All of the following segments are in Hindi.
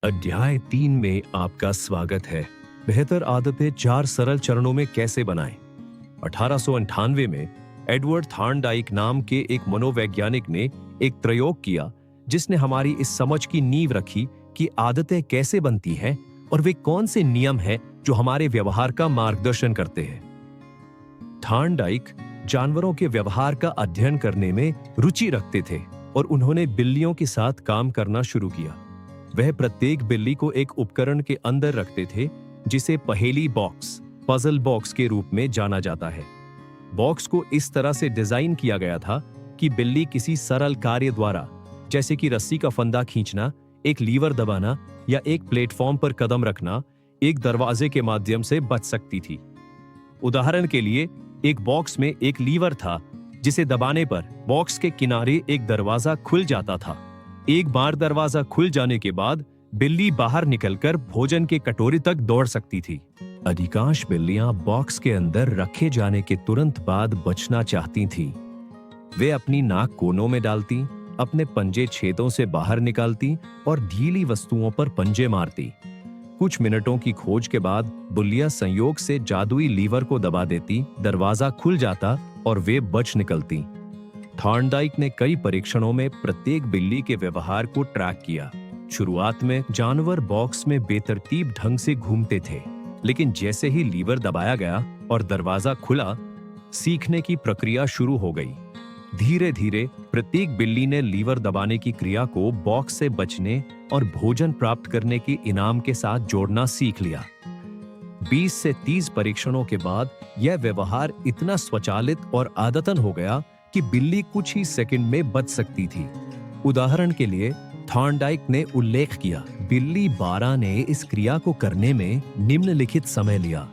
अध्याय 3 में आपका स्वागत है। बेहतर आदतें 4 सरल चरणों में कैसे बनाएं। 1898 में एडवर्ड थॉर्नडाइक नाम के एक मनोवैज्ञानिक ने एक प्रयोग किया जिसने हमारी इस समझ की नींव रखी कि आदतें कैसे बनती हैं और वे कौन से नियम हैं जो हमारे व्यवहार का मार्गदर्शन करते हैं। थॉर्नडाइक जानवरों के व्यवहार का अध्ययन करने में रुचि रखते थे और उन्होंने बिल्लियों के साथ काम करना शुरू किया। वह प्रत्येक बिल्ली को एक उपकरण के अंदर रखते थे जिसे पहेली बॉक्स, पजल बॉक्स के रूप में जाना जाता है। बॉक्स को इस तरह से डिजाइन किया गया था कि बिल्ली किसी सरल कार्य द्वारा, जैसे कि रस्सी का फंदा खींचना, एक लीवर दबाना या एक प्लेटफॉर्म पर कदम रखना, एक दरवाजे के माध्यम से बच सकती थी। उदाहरण के लिए, एक बॉक्स में एक लीवर था जिसे दबाने पर बॉक्स के किनारे एक दरवाजा खुल जाता था। एक बार दरवाजा खुल जाने के बाद बिल्ली बाहर निकलकर भोजन के कटोरे तक दौड़ सकती थी। अधिकांश बिल्लियां बॉक्स के अंदर रखे जाने के तुरंत बाद बचना चाहती थीं। वे अपनी नाक कोनों में डालती, अपने पंजे छेदों से बाहर निकालती और ढीली वस्तुओं पर पंजे मारती। कुछ मिनटों की खोज के बाद बिल्लियां संयोग से जादुई लीवर को दबा देती, दरवाजा खुल जाता और वे बच निकलती। थॉर्नडाइक ने कई परीक्षणों में प्रत्येक बिल्ली के व्यवहार को ट्रैक किया। शुरुआत में जानवर बॉक्स में बेतरतीब ढंग से घूमते थे, लेकिन जैसे ही लीवर दबाया गया और दरवाजा खुला, सीखने की प्रक्रिया शुरू हो गई। धीरे धीरे प्रत्येक बिल्ली ने लीवर दबाने की क्रिया को बॉक्स से बचने और भोजन प्राप्त करने के इनाम के साथ जोड़ना सीख लिया। 20 से 30 परीक्षणों के बाद यह व्यवहार इतना स्वचालित और आदतन हो गया कि बिल्ली कुछ ही सेकंड में बच सकती थी। उदाहरण के लिए, थॉर्नडाइक ने उल्लेख किया, बिल्ली 12 ने इस क्रिया को करने में निम्नलिखित समय लिया: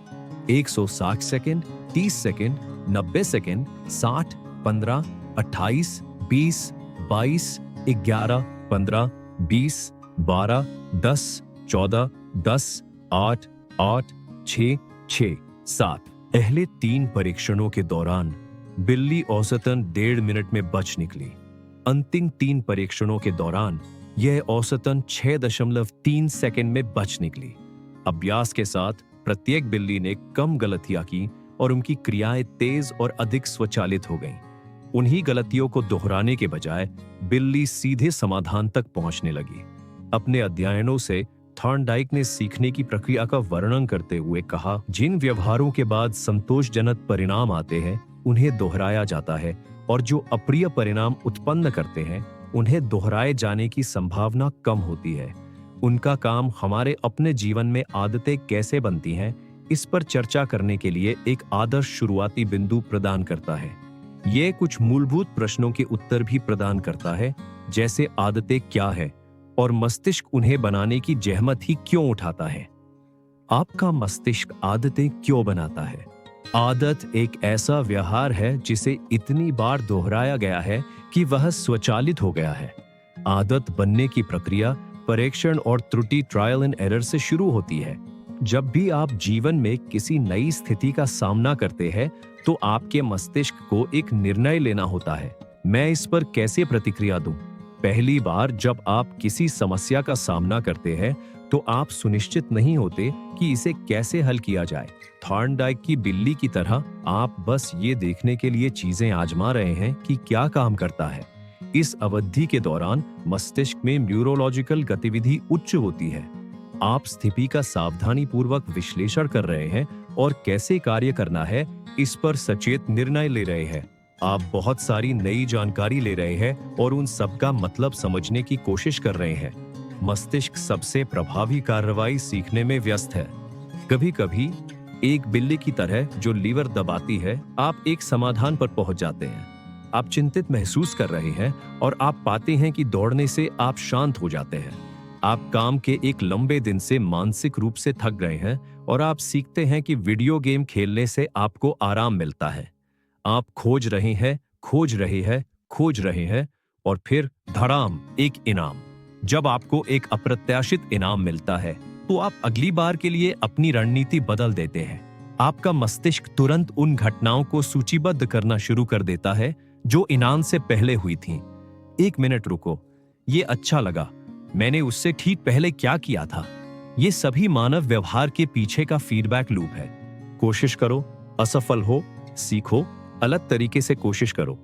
160 सेकंड, 30 सेकंड, 90 सेकंड, 60, 15, 28, 20, 22, 11, 15, 20, 12, 10, 14, 10, 8, 8, 6, 6, 7। पहले 3 परीक्षणों के दौरान बिल्ली औसतन 1.5 मिनट में बच निकली। अंतिम 3 परीक्षणों के दौरान यह औसतन 6.3 सेकंड में बच निकली। अभ्यास के साथ प्रत्येक बिल्ली ने कम गलतियां की और उनकी क्रियाएं तेज और अधिक स्वचालित हो गईं। उन्हीं गलतियों को दोहराने के बजाय बिल्ली सीधे समाधान तक पहुंचने लगी। अपने अध्ययनों से थॉर्नडाइक ने सीखने की प्रक्रिया का वर्णन करते हुए कहा, जिन व्यवहारों के बाद संतोषजनक परिणाम आते हैं उन्हें दोहराया जाता है और जो अप्रिय परिणाम उत्पन्न करते हैं उन्हें दोहराए जाने की संभावना कम होती है। उनका काम हमारे अपने जीवन में आदतें कैसे बनती हैं इस पर चर्चा करने के लिए एक आदर्श शुरुआती बिंदु प्रदान करता है। ये कुछ मूलभूत प्रश्नों के उत्तर भी प्रदान करता है, जैसे आदतें क्या है और मस्तिष्क उन्हें बनाने की जहमत ही क्यों उठाता है। आपका मस्तिष्क आदतें क्यों बनाता है? आदत एक ऐसा व्यवहार है जिसे इतनी बार दोहराया गया है कि वह स्वचालित हो गया है। आदत बनने की प्रक्रिया परीक्षण और त्रुटि, ट्रायल एंड एरर से शुरू होती है। जब भी आप जीवन में किसी नई स्थिति का सामना करते हैं तो आपके मस्तिष्क को एक निर्णय लेना होता है, मैं इस पर कैसे प्रतिक्रिया दूं। पहली बार जब आप किसी समस्या का सामना करते हैं तो आप सुनिश्चित नहीं होते कि इसे कैसे हल किया जाए। थॉर्नडाइक की बिल्ली की तरह आप बस ये देखने के लिए चीजें आजमा रहे हैं कि क्या काम करता है। इस अवधि के दौरान मस्तिष्क में न्यूरोलॉजिकल गतिविधि उच्च होती है। आप स्थिति का सावधानीपूर्वक विश्लेषण कर रहे हैं और कैसे कार्य करना है इस पर सचेत निर्णय ले रहे हैं। आप बहुत सारी नई जानकारी ले रहे हैं और उन सब का मतलब समझने की कोशिश कर रहे हैं। मस्तिष्क सबसे प्रभावी कार्रवाई सीखने में व्यस्त है। कभी कभी एक बिल्ली की तरह जो लीवर दबाती है, आप एक समाधान पर पहुंच जाते हैं। आप चिंतित महसूस कर रहे हैं और आप पाते हैं कि दौड़ने से आप शांत हो जाते हैं। आप काम के एक लंबे दिन से मानसिक रूप से थक गए हैं और आप सीखते हैं कि वीडियो गेम खेलने से आपको आराम मिलता है। आप खोज रहे हैं, खोज रहे हैं, खोज रहे हैं और फिर धड़ाम, एक इनाम। जब आपको एक अप्रत्याशित इनाम मिलता है तो आप अगली बार के लिए अपनी रणनीति बदल देते हैं। आपका मस्तिष्क तुरंत उन घटनाओं को सूचीबद्ध करना शुरू कर देता है जो इनाम से पहले हुई थीं। 1 मिनट रुको, ये अच्छा लगा, मैंने उससे ठीक पहले क्या किया था। ये सभी मानव व्यवहार के पीछे का फीडबैक लूप है। कोशिश करो, असफल हो, सीखो, अलग तरीके से कोशिश करो।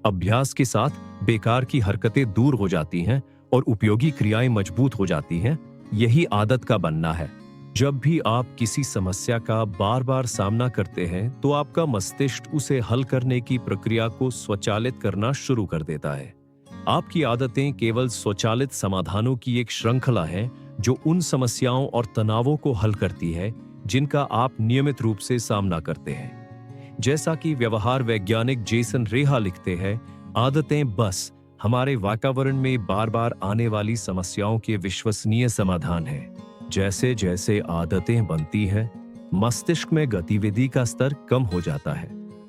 अभ्यास के साथ बेकार की हरकतें दूर हो जाती हैं और उपयोगी क्रियाएं मजबूत हो जाती हैं। यही आदत का बनना है। जब भी आप किसी समस्या का बार बार सामना करते हैं तो आपका मस्तिष्क उसे हल करने की प्रक्रिया को स्वचालित करना शुरू कर देता है। आपकी आदतें केवल स्वचालित समाधानों की एक श्रृंखला है जो उन समस्याओं और तनावों को हल करती है जिनका आप नियमित रूप से सामना करते हैं। जैसा कि व्यवहार वैज्ञानिक जेसन रेहा लिखते हैं, आदतें बस हमारे वातावरण में बार बार आने वाली समस्याओं के विश्वसनीय समाधान है। जैसे जैसे आदतें बनती हैं, मस्तिष्क में गतिविधि का स्तर कम हो जाता है।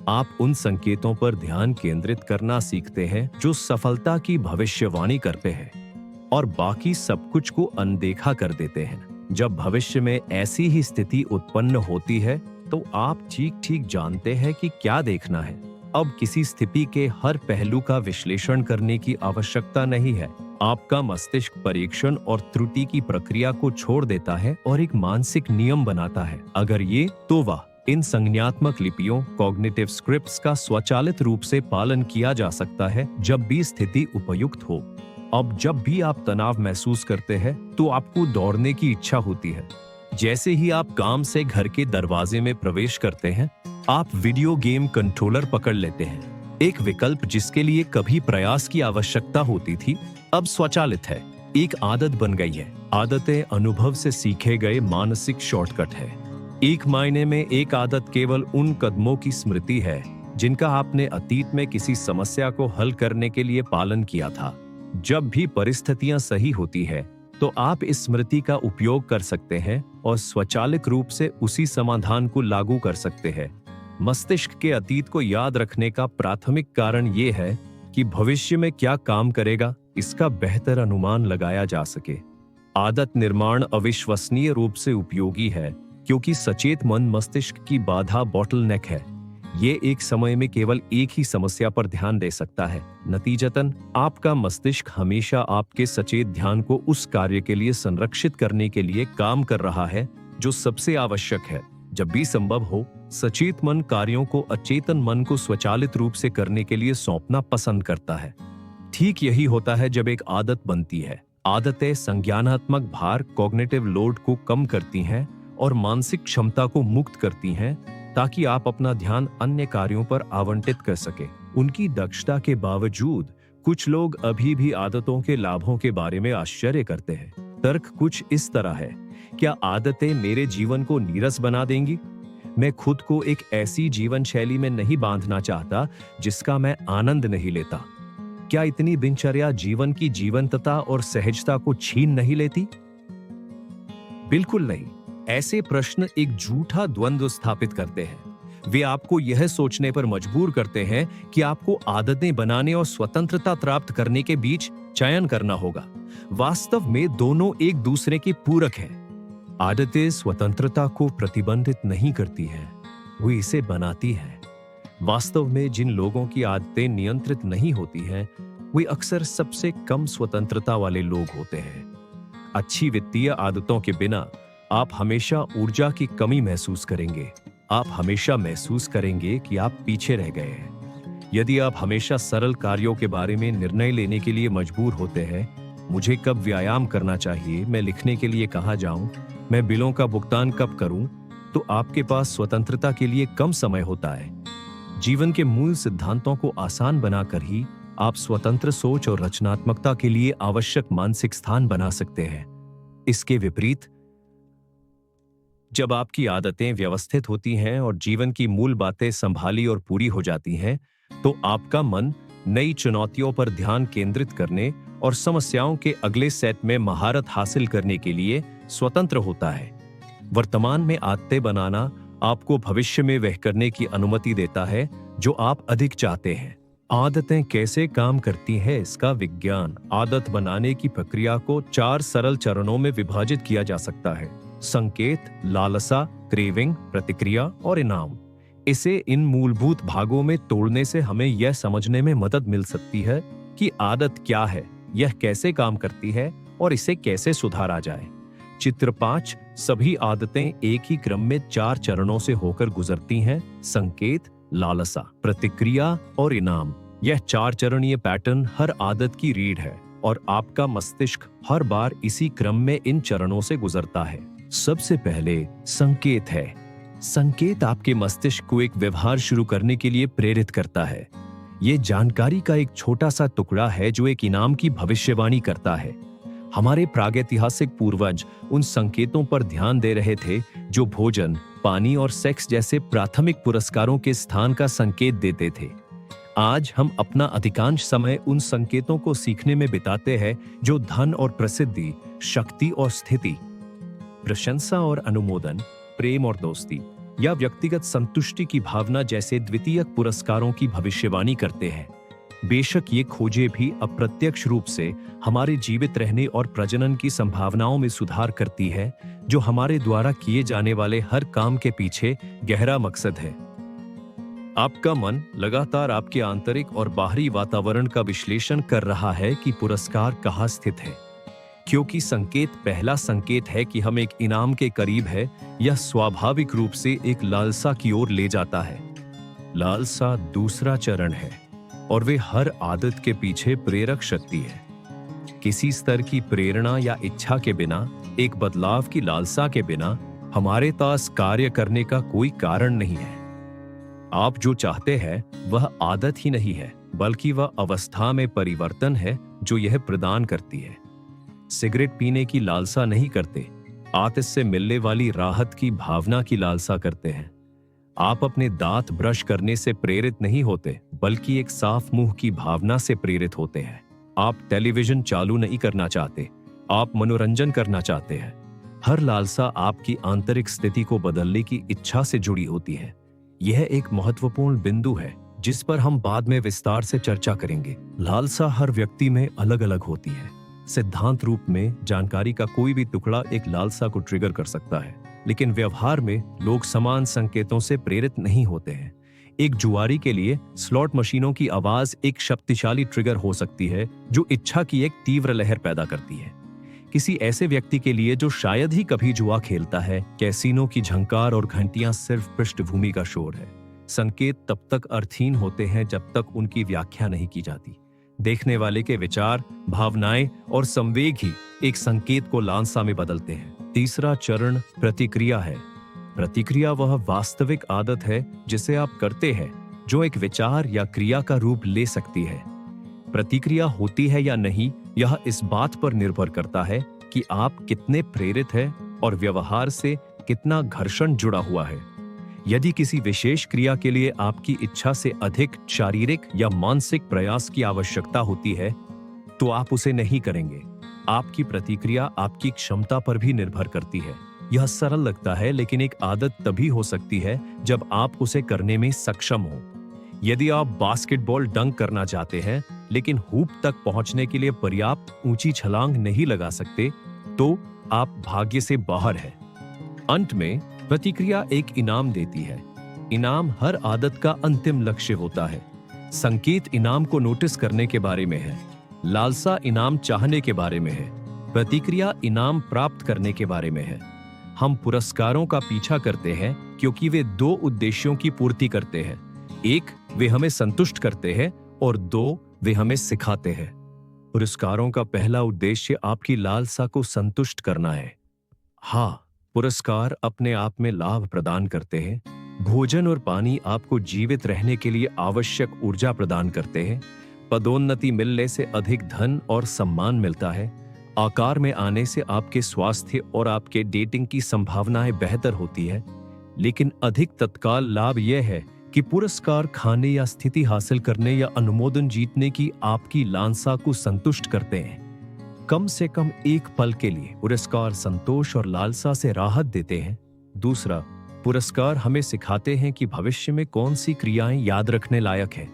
आप उन संकेतों पर ध्यान केंद्रित करना सीखते हैं जो सफलता की भविष्यवाणी करते हैं और बाकी सब कुछ को अनदेखा कर देते हैं। जब भविष्य में ऐसी ही स्थिति उत्पन्न होती है तो आप ठीक ठीक जानते हैं कि क्या देखना है। अब किसी स्थिति के हर पहलू का विश्लेषण करने की आवश्यकता नहीं है। आपका मस्तिष्क परीक्षण और त्रुटि की प्रक्रिया को छोड़ देता है और एक मानसिक नियम बनाता है। अगर ये तो वाह, इन संज्ञात्मक लिपियों कॉग्निटिव स्क्रिप्ट्स का स्वचालित रूप से पालन किया जा सकता है जब भी स्थिति उपयुक्त हो। अब जब भी आप तनाव महसूस करते हैं तो आपको दौड़ने की इच्छा होती है। जैसे ही आप काम से घर के दरवाजे में प्रवेश करते हैं, आप वीडियो गेम कंट्रोलर पकड़ लेते हैं। एक विकल्प जिसके लिए कभी प्रयास की आवश्यकता होती थी, अब स्वचालित है, एक आदत बन गई है। आदतें अनुभव से सीखे गए मानसिक शॉर्टकट है। एक मायने में एक आदत केवल उन कदमों की स्मृति है जिनका आपने अतीत में किसी समस्या को हल करने के लिए पालन किया था। जब भी परिस्थितियां सही होती है तो आप इस स्मृति का उपयोग कर सकते हैं और स्वचालित रूप से उसी समाधान को लागू कर सकते हैं। मस्तिष्क के अतीत को याद रखने का प्राथमिक कारण ये है कि भविष्य में क्या काम करेगा, इसका बेहतर अनुमान लगाया जा सके। आदत निर्माण अविश्वसनीय रूप से उपयोगी है क्योंकि सचेत मन मस्तिष्क की बाधा बॉटलनेक है। ये एक समय में केवल एक ही समस्या पर ध्यान दे सकता है। नतीजतन आपका मस्तिष्क हमेशा आपके सचेत ध्यान को उस कार्य के लिए संरक्षित करने के लिए काम कर रहा है जो सबसे आवश्यक है। जब भी संभव हो, सचेत मन कार्यों को अचेतन मन को स्वचालित रूप से करने के लिए सौंपना पसंद करता है। ठीक यही होता है जब एक आदत बनती है। आदतें संज्ञानात्मक भार कॉग्निटिव लोड को कम करती हैं और मानसिक क्षमता को मुक्त करती हैं ताकि आप अपना ध्यान अन्य कार्यों पर आवंटित कर सके। उनकी दक्षता के बावजूद कुछ लोग अभी भी आदतों के लाभों के बारे में आश्चर्य करते हैं। तर्क कुछ इस तरह है, क्या आदतें मेरे जीवन को नीरस बना देंगी? मैं खुद को एक ऐसी जीवन शैली में नहीं बांधना चाहता जिसका मैं आनंद नहीं लेता। क्या इतनी दिनचर्या जीवन की जीवंतता और सहजता को छीन नहीं लेती? बिल्कुल नहीं। ऐसे प्रश्न एक झूठा द्वंद्व स्थापित करते हैं। वे आपको यह सोचने पर मजबूर करते हैं कि आपको आदतें बनाने और स्वतंत्रता प्राप्त करने के बीच चयन करना होगा। वास्तव में दोनों एक दूसरे के पूरक हैं। आदतें स्वतंत्रता को प्रतिबंधित नहीं करती हैं, वो इसे बनाती हैं। वास्तव में जिन लोगों की आदतें नियंत्रित नहीं होती हैं, वे अक्सर सबसे कम स्वतंत्रता वाले लोग होते हैं। अच्छी वित्तीय आदतों के बिना आप हमेशा ऊर्जा की कमी महसूस करेंगे। आप हमेशा महसूस करेंगे कि आप पीछे रह गए हैं। यदि आप हमेशा सरल कार्यों के बारे में निर्णय लेने के लिए मजबूर होते हैं, मुझे कब व्यायाम करना चाहिए, मैं लिखने के लिए कहाँ जाऊं, मैं बिलों का भुगतान कब करूं, तो आपके पास स्वतंत्रता के लिए कम समय होता है। जीवन के मूल सिद्धांतों को आसान बनाकर ही आप स्वतंत्र सोच और रचनात्मकता के लिए आवश्यक मानसिक स्थान बना सकते हैं। इसके विपरीत, जब आपकी आदतें व्यवस्थित होती हैं और जीवन की मूल बातें संभाली और पूरी हो जाती हैं, तो आपका मन नई चुनौतियों पर ध्यान केंद्रित करने और समस्याओं के अगले सेट में महारत हासिल करने के लिए स्वतंत्र होता है। वर्तमान में आदतें बनाना आपको भविष्य में वह करने की अनुमति देता है जो आप अधिक चाहते हैं। आदतें कैसे काम करती हैं, इसका विज्ञान। आदत बनाने की प्रक्रिया को 4 सरल चरणों में विभाजित किया जा सकता है: संकेत, लालसा, क्रेविंग, प्रतिक्रिया और इनाम। इसे इन मूलभूत भागों में तोड़ने से हमें यह समझने में मदद मिल सकती है कि आदत क्या है, यह कैसे काम करती है और इसे कैसे सुधारा जाए। चित्र 5, सभी आदतें एक ही क्रम में 4 चरणों से होकर गुजरती हैं। संकेत, लालसा, प्रतिक्रिया और इनाम। यह 4 चरणीय पैटर्न हर आदत की रीढ़ है और आपका मस्तिष्क हर बार इसी क्रम में इन चरणों से गुजरता है। सबसे पहले संकेत है। संकेत आपके मस्तिष्क को एक व्यवहार शुरू करने के लिए प्रेरित करता है। यह जानकारी का एक छोटा सा टुकड़ा है जो एक इनाम की भविष्यवाणी करता है। हमारे प्रागैतिहासिक पूर्वज उन संकेतों पर ध्यान दे रहे थे जो भोजन, पानी और सेक्स जैसे प्राथमिक पुरस्कारों के स्थान का संकेत देते थे। आज हम अपना अधिकांश समय उन संकेतों को सीखने में बिताते हैं जो धन और प्रसिद्धि, शक्ति और स्थिति, प्रशंसा और अनुमोदन, प्रेम और दोस्ती या व्यक्तिगत संतुष्टि की भावना जैसे द्वितीयक पुरस्कारों की भविष्यवाणी करते हैं। बेशक ये खोजें भी अप्रत्यक्ष रूप से हमारे जीवित रहने और प्रजनन की संभावनाओं में सुधार करती है, जो हमारे द्वारा किए जाने वाले हर काम के पीछे गहरा मकसद है। आपका मन लगातार आपके आंतरिक और बाहरी वातावरण का विश्लेषण कर रहा है कि पुरस्कार कहाँ स्थित है। क्योंकि संकेत पहला संकेत है कि हम एक इनाम के करीब है, यह स्वाभाविक रूप से एक लालसा की ओर ले जाता है। लालसा दूसरा चरण है और वे हर आदत के पीछे प्रेरक शक्ति है। किसी स्तर की प्रेरणा या इच्छा के बिना, एक बदलाव की लालसा के बिना हमारे पास कार्य करने का कोई कारण नहीं है। आप जो चाहते हैं वह आदत ही नहीं है, बल्कि वह अवस्था में परिवर्तन है जो यह प्रदान करती है। सिगरेट पीने की लालसा नहीं करते, आप इससे मिलने वाली राहत की भावना की लालसा करते हैं। आप अपने दांत ब्रश करने से प्रेरित नहीं होते, बल्कि एक साफ मुंह की भावना से प्रेरित होते हैं। आप टेलीविजन चालू नहीं करना चाहते, आप मनोरंजन करना चाहते हैं। हर लालसा आपकी आंतरिक स्थिति को बदलने की इच्छा से जुड़ी होती है। यह एक महत्वपूर्ण बिंदु है जिस पर हम बाद में विस्तार से चर्चा करेंगे। लालसा हर व्यक्ति में अलग अलग होती है। सिद्धांत रूप में जानकारी का कोई भी टुकड़ा एक लालसा को ट्रिगर कर सकता है, लेकिन व्यवहार में लोग समान संकेतों से प्रेरित नहीं होते हैं। एक जुआरी के लिए स्लॉट मशीनों की आवाज एक शक्तिशाली ट्रिगर हो सकती है जो इच्छा की एक तीव्र लहर पैदा करती है। किसी ऐसे व्यक्ति के लिए जो शायद ही कभी जुआ खेलता है, कैसीनो की झंकार और घंटियां सिर्फ पृष्ठभूमि का शोर है। संकेत तब तक अर्थहीन होते हैं जब तक उनकी व्याख्या नहीं की जाती। देखने वाले के विचार, भावनाएं और संवेग ही एक संकेत को लालसा में बदलते हैं। तीसरा चरण प्रतिक्रिया है। प्रतिक्रिया वह वास्तविक आदत है जिसे आप करते हैं जो एक विचार या क्रिया का रूप ले सकती है। प्रतिक्रिया होती है या नहीं, यह इस बात पर निर्भर करता है कि आप कितने प्रेरित हैं और व्यवहार से कितना घर्षण जुड़ा हुआ है। यदि किसी विशेष क्रिया के लिए आपकी इच्छा से अधिक शारीरिक या मानसिक प्रयास की आवश्यकता होती है, तो आप उसे नहीं करेंगे। आपकी प्रतिक्रिया आपकी क्षमता पर भी निर्भर करती है। यह सरल लगता है, लेकिन एक आदत तभी हो सकती है जब आप उसे करने में सक्षम हो। यदि आप बास्केटबॉल डंक करना चाहते हैं, लेकिन हूप तक पहुंचने के लिए पर्याप्त ऊंची छलांग नहीं लगा सकते, तो आप भाग्य से बाहर हैं। अंत में प्रतिक्रिया एक इनाम देती है। इनाम हर आदत का अंतिम लक्ष्य होता है। संकेत इनाम को नोटिस करने के बारे में है, लालसा इनाम चाहने के बारे में है, प्रतिक्रिया इनाम प्राप्त करने के बारे में है। हम पुरस्कारों का पीछा करते हैं क्योंकि वे 2 उद्देश्यों की पूर्ति करते हैं। 1, वे हमें संतुष्ट करते हैं और 2, वे हमें सिखाते हैं। पुरस्कारों का पहला उद्देश्य आपकी लालसा को संतुष्ट करना है। हाँ, पुरस्कार अपने आप में लाभ प्रदान करते हैं। भोजन और पानी आपको जीवित रहने के लिए आवश्यक ऊर्जा प्रदान करते हैं। पदोन्नति मिलने से अधिक धन और सम्मान मिलता है। आकार में आने से आपके स्वास्थ्य और आपके डेटिंग की संभावनाएं बेहतर होती है। लेकिन अधिक तत्काल लाभ यह है कि पुरस्कार खाने या स्थिति हासिल करने या अनुमोदन जीतने की आपकी लालसा को संतुष्ट करते हैं। कम से कम एक पल के लिए पुरस्कार संतोष और लालसा से राहत देते हैं। दूसरा, पुरस्कार हमें सिखाते हैं कि भविष्य में कौन सी क्रियाएं याद रखने लायक है।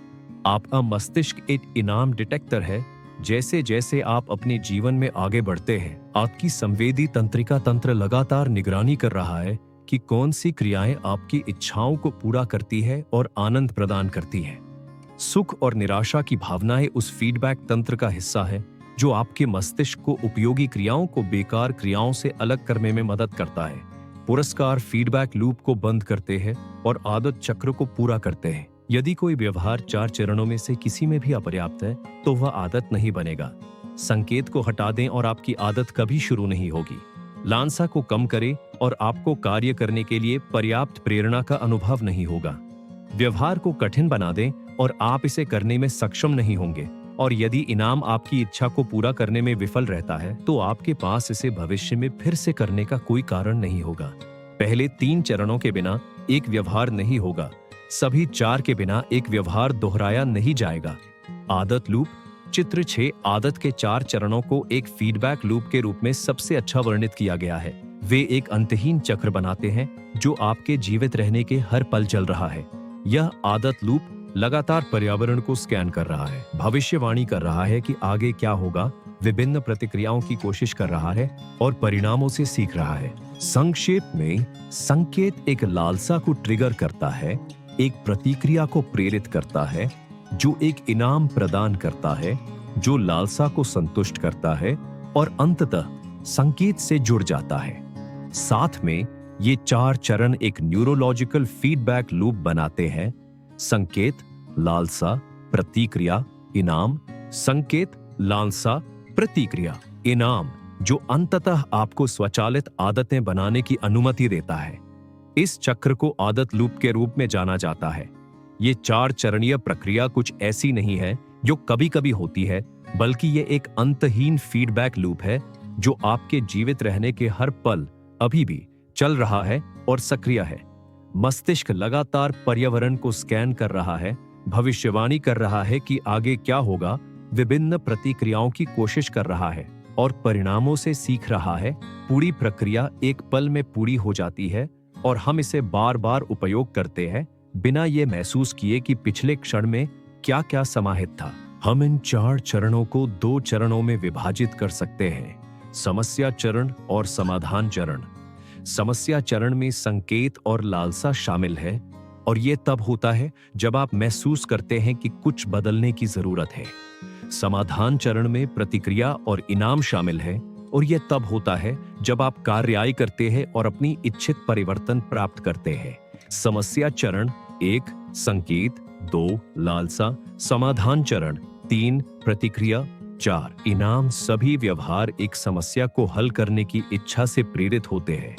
आपका मस्तिष्क एक इनाम डिटेक्टर है। जैसे जैसे आप अपने जीवन में आगे बढ़ते हैं, आपकी संवेदी तंत्रिका तंत्र लगातार निगरानी कर रहा है कि कौन सी क्रियाएं आपकी इच्छाओं को पूरा करती है और आनंद प्रदान करती है। सुख और निराशा की भावनाएं उस फीडबैक तंत्र का हिस्सा है जो आपके मस्तिष्क को उपयोगी क्रियाओं को बेकार क्रियाओं से अलग करने में मदद करता है। पुरस्कार फीडबैक लूप को बंद करते हैं और आदत चक्र को पूरा करते हैं। यदि कोई व्यवहार 4 चरणों में से किसी में भी अपर्याप्त है तो वह आदत नहीं बनेगा। संकेत को हटा दें और आपकी आदत कभी शुरू नहीं होगी। लालसा को कम करें और आपको कार्य करने के लिए पर्याप्त प्रेरणा का अनुभव नहीं होगा। व्यवहार को कठिन बना दें और आप इसे करने में सक्षम नहीं होंगे। और यदि इनाम आपकी इच्छा को पूरा करने में विफल रहता है तो आपके पास इसे भविष्य में फिर से करने का कोई कारण नहीं होगा। पहले 3 चरणों के बिना एक व्यवहार नहीं होगा। सभी 4 के बिना एक व्यवहार दोहराया नहीं जाएगा। आदत लूप। चित्र 6 आदत के 4 चरणों को एक फीडबैक लूप के रूप में सबसे अच्छा वर्णित किया गया है। वे एक अंतहीन चक्र बनाते हैं जो आपके जीवित रहने के हर पल चल रहा है। यह आदत लूप लगातार पर्यावरण को स्कैन कर रहा है, भविष्यवाणी कर रहा है कि आगे क्या होगा, विभिन्न प्रतिक्रियाओं की कोशिश कर रहा है और परिणामों से सीख रहा है। संक्षेप में, संकेत एक लालसा को ट्रिगर करता है, एक प्रतिक्रिया को प्रेरित करता है जो एक इनाम प्रदान करता है, जो लालसा को संतुष्ट करता है और अंततः संकेत से जुड़ जाता है। साथ में ये 4 चरण एक न्यूरोलॉजिकल फीडबैक लूप बनाते हैं। संकेत, लालसा, प्रतिक्रिया, इनाम। संकेत, लालसा, प्रतिक्रिया, इनाम, जो अंततः आपको स्वचालित आदतें बनाने की अनुमति देता है। इस चक्र को आदत लूप के रूप में जाना जाता है। ये 4 चरणीय प्रक्रिया कुछ ऐसी नहीं है जो कभी-कभी होती है, बल्कि ये एक अंतहीन फीडबैक लूप है जो आपके जीवित रहने के हर पल अभी भी चल रहा है और सक्रिय है। मस्तिष्क लगातार पर्यावरण को स्कैन कर रहा है, भविष्यवाणी कर रहा है कि आगे क्या होगा, विभिन्न प्रतिक्रियाओं की कोशिश कर रहा है और परिणामों से सीख रहा है। पूरी प्रक्रिया एक पल में पूरी हो जाती है और हम इसे बार बार उपयोग करते हैं बिना ये महसूस किए कि पिछले क्षण में क्या क्या समाहित था। हम इन 4 चरणों को 2 चरणों में विभाजित कर सकते हैं, समस्या चरण और समाधान चरण। समस्या चरण में संकेत और लालसा शामिल है और यह तब होता है जब आप महसूस करते हैं कि कुछ बदलने की जरूरत है। समाधान चरण में प्रतिक्रिया और इनाम शामिल है और यह तब होता है जब आप कार्रवाई करते हैं और अपनी इच्छित परिवर्तन प्राप्त करते हैं। समस्या चरण 1 संकेत, 2 लालसा, समाधान चरण 3 प्रतिक्रिया, 4 इनाम। सभी व्यवहार एक समस्या को हल करने की इच्छा से प्रेरित होते हैं।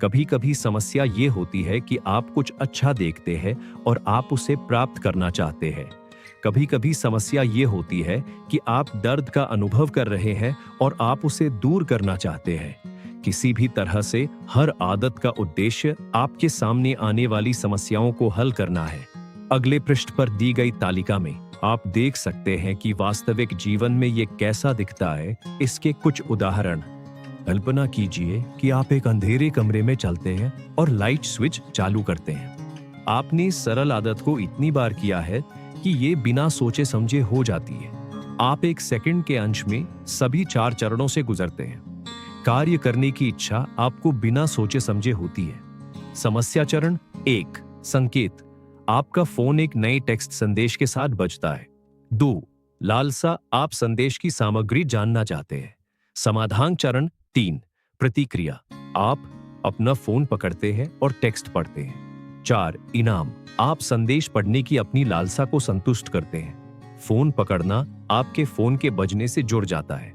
कभी कभी समस्या ये होती है कि आप कुछ अच्छा देखते हैं और आप उसे प्राप्त करना चाहते हैं। कभी कभी समस्या ये होती है कि आप दर्द का अनुभव कर रहे हैं और आप उसे दूर करना चाहते हैं। किसी भी तरह से हर आदत का उद्देश्य आपके सामने आने वाली समस्याओं को हल करना है। अगले पृष्ठ पर दी गई तालिका में आप देख सकते हैं कि वास्तविक जीवन में ये कैसा दिखता है। इसके कुछ उदाहरण। कल्पना कीजिए कि आप एक अंधेरे कमरे में चलते हैं और लाइट स्विच चालू करते हैं। आपने इस सरल आदत को इतनी बार किया है कि ये बिना सोचे समझे हो जाती है। आप एक सेकंड के अंश में सभी 4 चरणों से गुजरते हैं। कार्य करने की इच्छा आपको बिना सोचे समझे होती है। समस्या चरण 1 संकेत, आपका फोन एक नए टेक्स्ट संदेश के साथ बजता है। 2 लालसा, आप संदेश की सामग्री जानना चाहते हैं। समाधान चरण 3 प्रतिक्रिया, आप अपना फोन पकड़ते हैं और टेक्स्ट पढ़ते हैं। 4 इनाम, आप संदेश पढ़ने की अपनी लालसा को संतुष्ट करते हैं। फोन पकड़ना आपके फोन के बजने से जुड़ जाता है।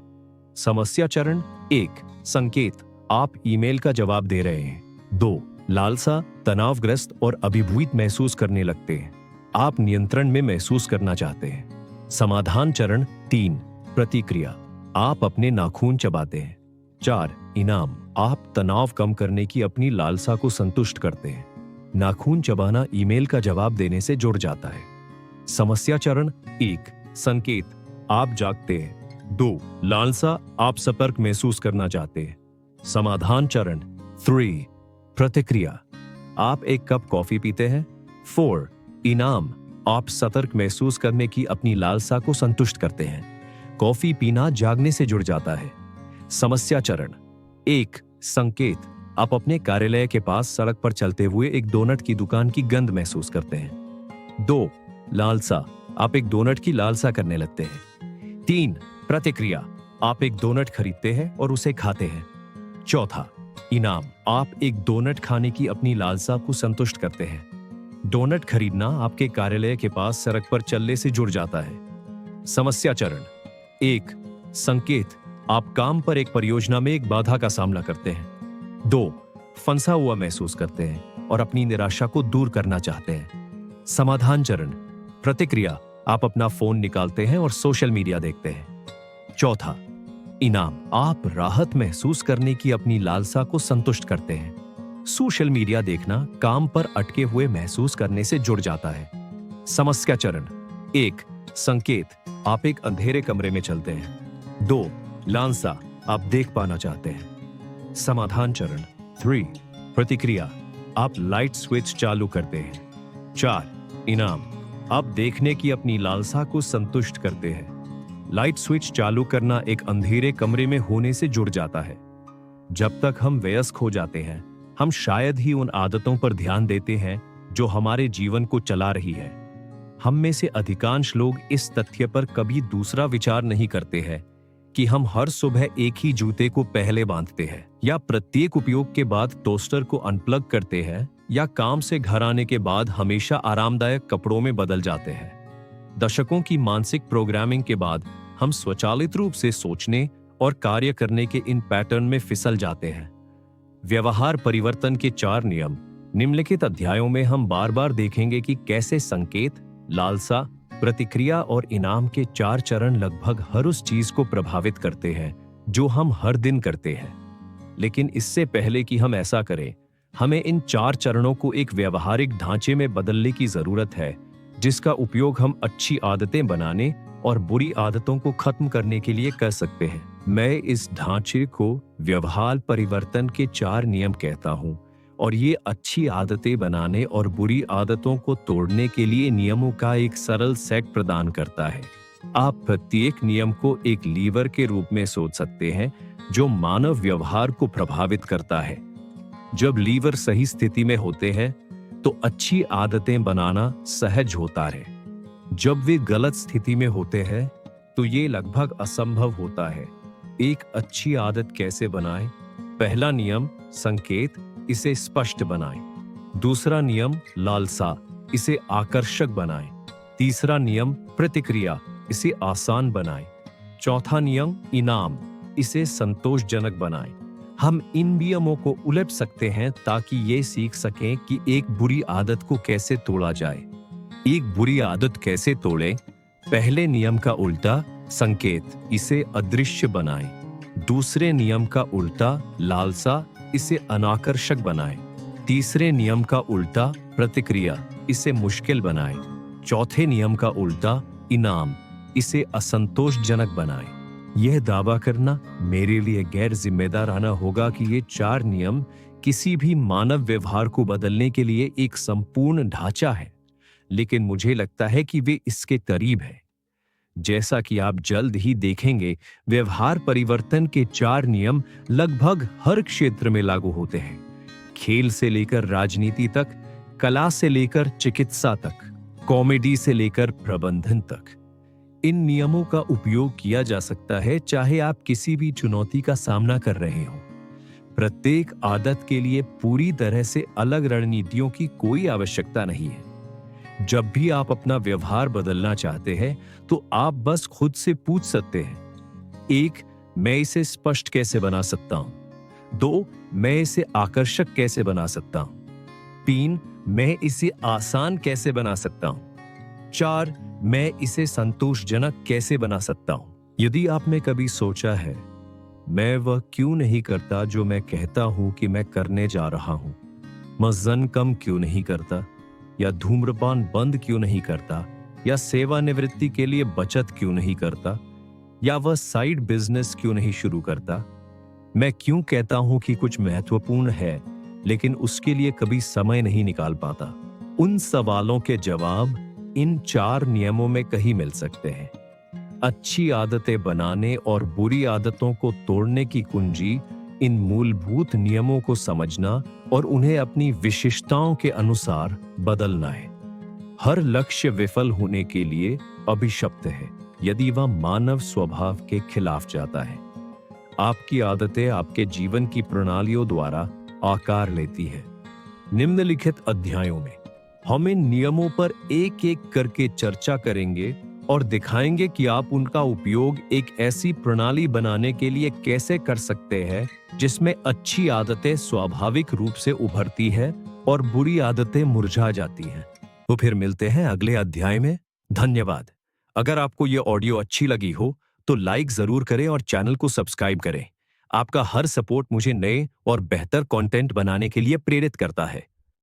समस्या चरण 1 संकेत, आप ईमेल का जवाब दे रहे हैं। 2 लालसा, तनावग्रस्त और अभिभूत महसूस करने लगते हैं। आप नियंत्रण में महसूस करना चाहते हैं। समाधान चरण 3 प्रतिक्रिया, आप अपने नाखून चबाते हैं। 4 इनाम, आप तनाव कम करने की अपनी लालसा को संतुष्ट करते हैं। नाखून चबाना ईमेल का जवाब देने से जुड़ जाता है। समस्या चरण 1 संकेत, आप जागते हैं। 2 लालसा, आप सतर्क महसूस करना चाहते हैं। समाधान चरण 3 प्रतिक्रिया, आप एक कप कॉफी पीते हैं। 4 इनाम, आप सतर्क महसूस करने की अपनी लालसा को संतुष्ट करते हैं। कॉफी पीना जागने से जुड़ जाता है। समस्या चरण 1 संकेत, आप अपने कार्यालय के पास सड़क पर चलते हुए एक डोनट की दुकान की गंध महसूस करते हैं। 2 लालसा, आप एक डोनट की लालसा करने लगते हैं। 3 प्रतिक्रिया, आप एक डोनट खरीदते हैं और उसे खाते हैं। चौथा, इनाम, आप एक डोनट खाने की अपनी लालसा को संतुष्ट करते हैं। डोनट खरीदना आपके कार्यालय के पास सड़क पर चलने से जुड़ जाता है। समस्या चरण 1, संकेत, आप काम पर एक परियोजना में एक बाधा का सामना करते हैं। 2, फंसा हुआ महसूस करते हैं और अपनी निराशा को दूर करना चाहते हैं। समाधान चरण, प्रतिक्रिया, आप अपना फोन निकालते हैं और सोशल मीडिया देखते हैं। चौथा, इनाम, आप राहत महसूस करने की अपनी लालसा को संतुष्ट करते हैं। सोशल मीडिया देखना काम पर अटके हुए महसूस करने से जुड़ जाता है। समस्या चरण 1, संकेत, आप एक अंधेरे कमरे में चलते हैं। 2, लालसा, आप देख पाना चाहते हैं। समाधान चरण 3, प्रतिक्रिया, आप लाइट स्विच चालू करते हैं। 4, इनाम, आप देखने की अपनी लालसा को संतुष्ट करते हैं। लाइट स्विच चालू करना एक अंधेरे कमरे में होने से जुड़ जाता है। जब तक हम वयस्क हो जाते हैं, हम शायद ही उन आदतों पर ध्यान देते हैं जो हमारे जीवन को चला रही है। हम में से अधिकांश लोग इस तथ्य पर कभी दूसरा विचार नहीं करते हैं कि हम हर सुबह एक ही जूते को पहले बांधते हैं, या प्रत्येक उपयोग के बाद टोस्टर को अनप्लग करते हैं, या काम से घर आने के बाद हमेशा आरामदायक कपड़ों में बदल जाते हैं। दशकों की मानसिक प्रोग्रामिंग के बाद हम स्वचालित रूप से सोचने और कार्य करने के इन पैटर्न में फिसल जाते हैं। व्यवहार परिवर्तन के 4 नियम, निम्नलिखित अध्यायों में हम बार बार देखेंगे कि कैसे संकेत, लालसा, प्रतिक्रिया और इनाम के 4 चरण लगभग हर उस चीज को प्रभावित करते हैं जो हम हर दिन करते हैं। लेकिन इससे पहले कि हम ऐसा करें, हमें इन 4 चरणों को एक व्यवहारिक ढांचे में बदलने की जरूरत है, जिसका उपयोग हम अच्छी आदतें बनाने और बुरी आदतों को खत्म करने के लिए कर सकते हैं। मैं इस ढांचे को व्यवहार परिवर्तन के 4 नियम कहता हूं, और ये अच्छी आदतें बनाने और बुरी आदतों को तोड़ने के लिए नियमों का एक सरल सेट प्रदान करता है। आप प्रत्येक नियम को एक लीवर के रूप में सोच सकते हैं जो मानव व्यवहार को प्रभावित करता है। जब लीवर सही स्थिति में होते हैं तो अच्छी आदतें बनाना सहज होता है। जब वे गलत स्थिति में होते हैं तो ये लगभग असंभव होता है। एक अच्छी आदत कैसे बनाएं? पहला नियम संकेत, इसे स्पष्ट बनाएं। दूसरा नियम लालसा, इसे आकर्षक बनाएं। तीसरा नियम प्रतिक्रिया, इसे आसान बनाएं। चौथा नियम इनाम, इसे संतोषजनक बनाएं। हम इन नियमों को उलट सकते हैं ताकि ये सीख सकें कि एक बुरी आदत को कैसे तोड़ा जाए। एक बुरी आदत कैसे तोड़ें? पहले नियम का उल्टा संकेत, इसे अदृश्य बनाएं। दूसरे नियम का उल्टा लालसा, इसे अनाकर्षक बनाएं। तीसरे नियम का उल्टा प्रतिक्रिया, इसे मुश्किल बनाएं। चौथे नियम का उल्टा इनाम, इसे असंतोषजनक बनाएं। यह दावा करना मेरे लिए गैर जिम्मेदाराना होगा कि ये 4 नियम किसी भी मानव व्यवहार को बदलने के लिए एक संपूर्ण ढांचा है, लेकिन मुझे लगता है कि वे इसके करीब है। जैसा कि आप जल्द ही देखेंगे, व्यवहार परिवर्तन के 4 नियम लगभग हर क्षेत्र में लागू होते हैं। खेल से लेकर राजनीति तक, कला से लेकर चिकित्सा तक, कॉमेडी से लेकर प्रबंधन तक। इन नियमों का उपयोग किया जा सकता है चाहे आप किसी भी चुनौती का सामना कर रहे हो। प्रत्येक आदत के लिए पूरी तरह से अलग रणनीतियों की कोई आवश्यकता नहीं है। जब भी आप अपना व्यवहार बदलना चाहते हैं तो आप बस खुद से पूछ सकते हैं, 1, मैं इसे स्पष्ट कैसे बना सकता हूं? 2, मैं इसे आकर्षक कैसे बना सकता हूं? 3, मैं इसे आसान कैसे बना सकता हूं? 4, मैं इसे संतोषजनक कैसे बना सकता हूं? यदि आपने कभी सोचा है, मैं वह क्यों नहीं करता जो मैं कहता हूं कि मैं करने जा रहा हूं? वजन कम क्यों नहीं करता? या धूम्रपान बंद क्यों नहीं करता? या सेवानिवृत्ति के लिए बचत क्यों नहीं करता? या वह साइड बिजनेस क्यों नहीं शुरू करता? मैं क्यों कहता हूं कि कुछ महत्वपूर्ण है लेकिन उसके लिए कभी समय नहीं निकाल पाता? उन सवालों के जवाब इन 4 नियमों में कहीं मिल सकते हैं। अच्छी आदतें बनाने और बुरी आदतों को तोड़ने की कुंजी इन मूलभूत नियमों को समझना और उन्हें अपनी विशिष्टताओं के अनुसार बदलना है। हर लक्ष्य विफल होने के लिए अभिशप्त है, यदि वह मानव स्वभाव के खिलाफ जाता है। आपकी आदतें आपके जीवन की प्रणालियों द्वारा आकार लेती है। निम्नलिखित अध्यायों में हम इन नियमों पर एक एक करके चर्चा करेंगे और दिखाएंगे कि आप उनका उपयोग एक ऐसी प्रणाली बनाने के लिए कैसे कर सकते हैं जिसमें अच्छी आदतें स्वाभाविक रूप से उभरती है और बुरी आदतें मुरझा जाती हैं। तो फिर मिलते हैं अगले अध्याय में। धन्यवाद। अगर आपको यह ऑडियो अच्छी लगी हो तो लाइक जरूर करें और चैनल को सब्सक्राइब करें। आपका हर सपोर्ट मुझे नए और बेहतर कंटेंट बनाने के लिए प्रेरित करता है।